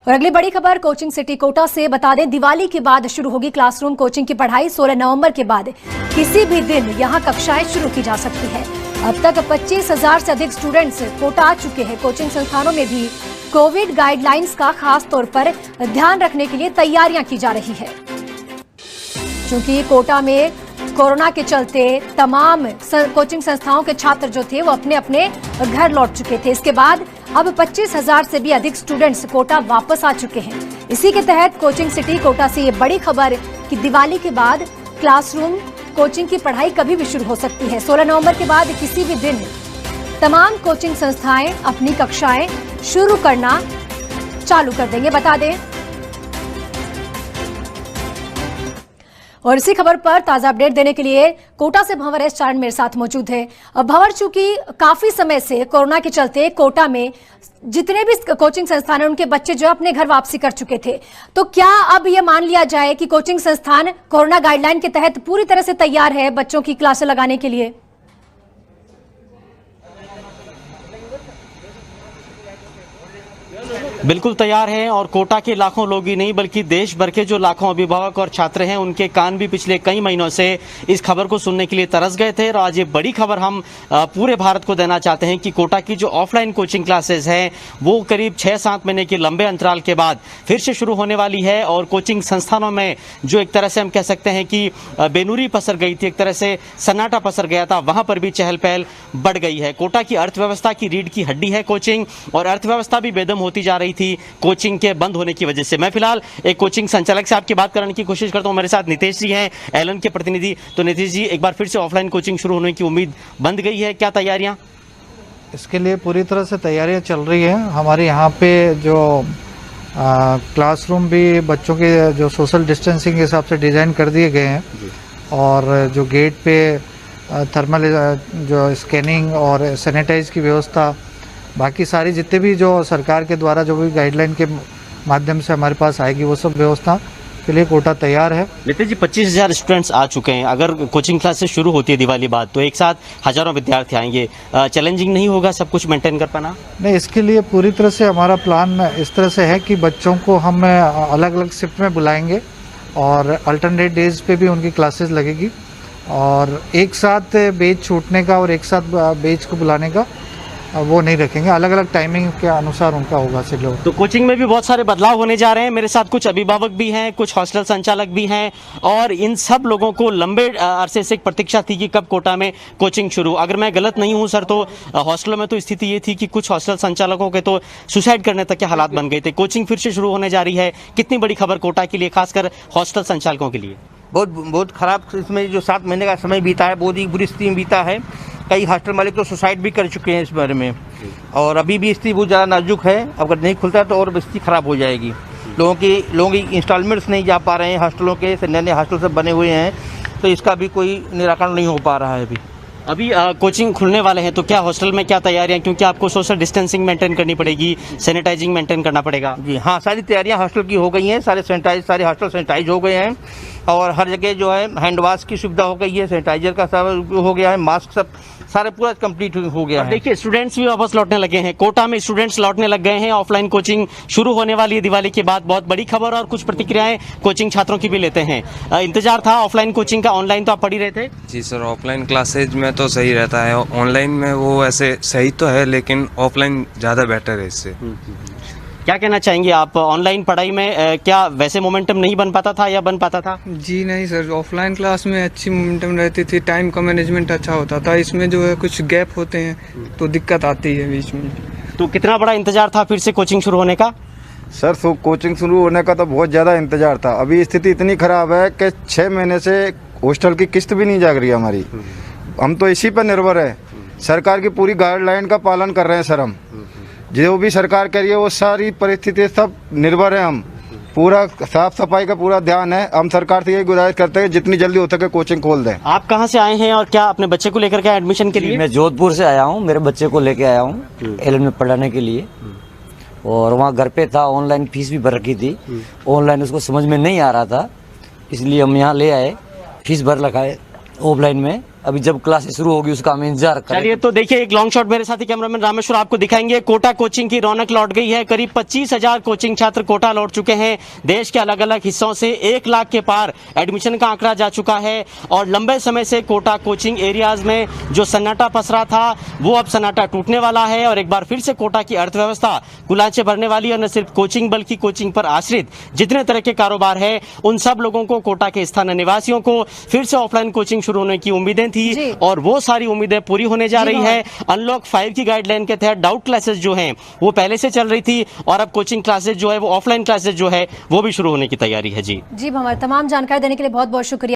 और अगली बड़ी खबर कोचिंग सिटी कोटा से बता दें, दिवाली के बाद शुरू होगी क्लासरूम कोचिंग की पढ़ाई। 16 नवंबर के बाद किसी भी दिन यहां कक्षाएं शुरू की जा सकती है। अब तक 25,000 से अधिक स्टूडेंट्स कोटा आ चुके हैं। कोचिंग संस्थानों में भी कोविड गाइडलाइंस का खास तौर पर ध्यान रखने के लिए तैयारियां की जा रही है। चूंकि कोटा में कोरोना के चलते तमाम कोचिंग संस्थाओं के छात्र जो थे वो अपने अपने घर लौट चुके थे। इसके बाद अब 25,000 से भी अधिक स्टूडेंट्स कोटा वापस आ चुके हैं। इसी के तहत कोचिंग सिटी कोटा से ये बड़ी खबर कि दिवाली के बाद क्लासरूम कोचिंग की पढ़ाई कभी भी शुरू हो सकती है। 16 नवंबर के बाद किसी भी दिन तमाम कोचिंग संस्थाएं अपनी कक्षाएं शुरू करना चालू कर देंगे, बता दें। और इसी खबर पर ताजा अपडेट देने के लिए कोटा से भंवर एस चारण मेरे साथ मौजूद है। भंवर, चूंकि काफी समय से कोरोना के चलते कोटा में जितने भी कोचिंग संस्थान हैं उनके बच्चे जो अपने घर वापसी कर चुके थे, तो क्या अब यह मान लिया जाए कि कोचिंग संस्थान कोरोना गाइडलाइन के तहत पूरी तरह से तैयार है बच्चों की क्लासें लगाने के लिए? बिल्कुल तैयार हैं और कोटा के लाखों लोग ही नहीं बल्कि देश भर के जो लाखों अभिभावक और छात्र हैं उनके कान भी पिछले कई महीनों से इस खबर को सुनने के लिए तरस गए थे। और आज ये बड़ी खबर हम पूरे भारत को देना चाहते हैं कि कोटा की जो ऑफलाइन कोचिंग क्लासेस हैं वो करीब 6-7 महीने के लंबे अंतराल के बाद फिर से शुरू होने वाली है। और कोचिंग संस्थानों में जो एक तरह से हम कह सकते हैं कि बेनूरी पसर गई थी, एक तरह से सन्नाटा पसर गया था, वहां पर भी चहल पहल बढ़ गई है। कोटा की अर्थव्यवस्था की रीढ़ की हड्डी है कोचिंग, और अर्थव्यवस्था भी बेदम होती जा रही थी कोचिंग के बंद होने की वजह से। मैं फिलहाल एक कोचिंग संचालक से आपकी बात कराने की कोशिश करता हूं। मेरे साथ नितेश जी हैं, एलन के प्रतिनिधि। तो नितेश जी, एक बार फिर से ऑफलाइन कोचिंग शुरू होने की उम्मीद बंद गई है, क्या तैयारियां? इसके लिए पूरी तरह से तैयारियां चल रही हैं। हमारे यहाँ पे जो क्लासरूम भी बच्चों के जो सोशल डिस्टेंसिंग के हिसाब से डिज़ाइन कर दिए गए हैं, और जो गेट पे थर्मल जो स्कैनिंग और सैनिटाइज की व्यवस्था, बाकी सारी जितने भी जो सरकार के द्वारा जो भी गाइडलाइन के माध्यम से हमारे पास आएगी वो सब व्यवस्था के लिए कोटा तैयार है। नितेश जी, 25,000 स्टूडेंट्स आ चुके हैं। अगर कोचिंग क्लासेस शुरू होती है दिवाली बाद तो एक साथ हजारों विद्यार्थी आएंगे, चैलेंजिंग नहीं होगा सब कुछ मेंटेन कर पाना? नहीं, इसके लिए पूरी तरह से हमारा प्लान इस तरह से है कि बच्चों को हम अलग अलग शिफ्ट में बुलाएंगे और अल्टरनेट डेज पे भी उनकी क्लासेस लगेगी, और एक साथ बैच छूटने का और एक साथ बैच को बुलाने का वो नहीं रखेंगे। अलग अलग टाइमिंग के अनुसार उनका होगा शेड्यूल। तो कोचिंग में भी बहुत सारे बदलाव होने जा रहे हैं। मेरे साथ कुछ अभिभावक भी हैं, कुछ हॉस्टल संचालक भी हैं, और इन सब लोगों को लंबे अरसे से एक प्रतीक्षा थी कि कब कोटा में कोचिंग शुरू। अगर मैं गलत नहीं हूं सर तो हॉस्टलों में तो स्थिति ये थी कि कुछ हॉस्टल संचालकों के तो सुसाइड करने तक के हालात बन गए थे। कोचिंग फिर से शुरू होने जा रही है, कितनी बड़ी खबर कोटा के लिए, खासकर हॉस्टल संचालकों के लिए? बहुत खराब। इसमें जो 7 महीने का समय बीता है बहुत ही बुरी स्थिति में बीता है। कई हॉस्टल मालिक तो सुसाइड भी कर चुके हैं इस बारे में, और अभी भी स्थिति बहुत ज़्यादा नाजुक है। अगर नहीं खुलता है तो और स्थिति खराब हो जाएगी। लोगों की इंस्टॉलमेंट्स नहीं जा पा रहे हैं, हॉस्टलों के नए नए हॉस्टल सब बने हुए हैं, तो इसका भी कोई निराकरण नहीं हो पा रहा है अभी कोचिंग खुलने वाले हैं तो क्या हॉस्टल में क्या तैयारियां, क्योंकि आपको सोशल डिस्टेंसिंग मेंटेन करनी पड़ेगी, सैनिटाइजिंग मेंटेन करना पड़ेगा? जी हाँ, सारी तैयारियां हॉस्टल की हो गई हैं, सारे हॉस्टल सैनिटाइज हो गए हैं, और हर जगह जो है हैंड वॉश की सुविधा हो गई है, सैनिटाइजर का सब हो गया है, मास्क सब सारे पूरा कंप्लीट हो गया है। देखिए, स्टूडेंट्स भी वापस लौटने लगे हैं। कोटा में स्टूडेंट्स लौटने लग गए हैं। ऑफलाइन कोचिंग शुरू होने वाली है दिवाली के बाद। बहुत बड़ी खबर, और कुछ प्रतिक्रियाएं कोचिंग छात्रों की भी लेते हैं। इंतजार था ऑफलाइन कोचिंग का, ऑनलाइन तो आप पढ़ ही रहे थे? जी सर, ऑफलाइन क्लासेज में तो सही रहता है, ऑनलाइन में वो ऐसे सही तो है लेकिन ऑफलाइन ज़्यादा बेटर है इससे। क्या कहना चाहेंगे आप? ऑनलाइन पढ़ाई में क्या वैसे मोमेंटम नहीं बन पाता था या बन पाता था? जी नहीं सर, ऑफलाइन क्लास में अच्छी मोमेंटम रहती थी, टाइम का मैनेजमेंट अच्छा होता था। इसमें जो है कुछ गैप होते हैं तो दिक्कत आती है बीच में। तो कितना बड़ा इंतजार था फिर से कोचिंग शुरू होने का? सर कोचिंग शुरू होने का तो बहुत ज़्यादा इंतजार था। अभी स्थिति इतनी ख़राब है कि 6 महीने से हॉस्टल की किस्त भी नहीं जाग रही हमारी। हम तो इसी पर निर्भर है। सरकार की पूरी गाइडलाइन का पालन कर रहे हैं सर। हम जो भी सरकार कह रही है वो सारी परिस्थिति सब निर्भर है। हम पूरा साफ सफाई का पूरा ध्यान है। हम सरकार से यही गुजारिश करते हैं जितनी जल्दी हो सके कोचिंग खोल दें। आप कहाँ से आए हैं और क्या अपने बच्चे को लेकर के एडमिशन के लिए? मैं जोधपुर से आया हूँ, मेरे बच्चे को लेके आया हूँ एलन में पढ़ाने के लिए, और वहाँ घर पे था, ऑनलाइन फीस भी भर रखी थी। ऑनलाइन उसको समझ में नहीं आ रहा था, इसलिए हम यहाँ ले आए, फीस भर रखा है ऑफलाइन में, अभी जब क्लासेस शुरू होगी उसका हम इंतजार करें। चलिए, तो देखिए एक लॉन्ग शॉट मेरे साथी कैमरामैन रामेश्वर आपको दिखाएंगे। कोटा कोचिंग की रौनक लौट गई है। करीब 25,000 कोचिंग छात्र कोटा लौट चुके हैं। देश के अलग अलग हिस्सों से 1 लाख के पार एडमिशन का आंकड़ा जा चुका है और लंबे समय से कोटा कोचिंग एरियाज में जो सन्नाटा पसरा था वो अब सन्नाटा टूटने वाला है और एक बार फिर से कोटा की अर्थव्यवस्था कुलांचे भरने वाली है। और न सिर्फ कोचिंग बल्कि कोचिंग पर आश्रित जितने तरह के कारोबार है उन सब लोगों को, कोटा के स्थानीय निवासियों को फिर से ऑफलाइन कोचिंग शुरू होने की उम्मीदें थी और वो सारी उम्मीदें पूरी होने जा रही है। अनलॉक 5 की गाइडलाइन के तहत डाउट क्लासेस जो हैं वो पहले से चल रही थी और अब कोचिंग क्लासेस जो है वो ऑफलाइन क्लासेस जो है वो भी शुरू होने की तैयारी है। जी हमारी तमाम जानकारी देने के लिए बहुत बहुत शुक्रिया।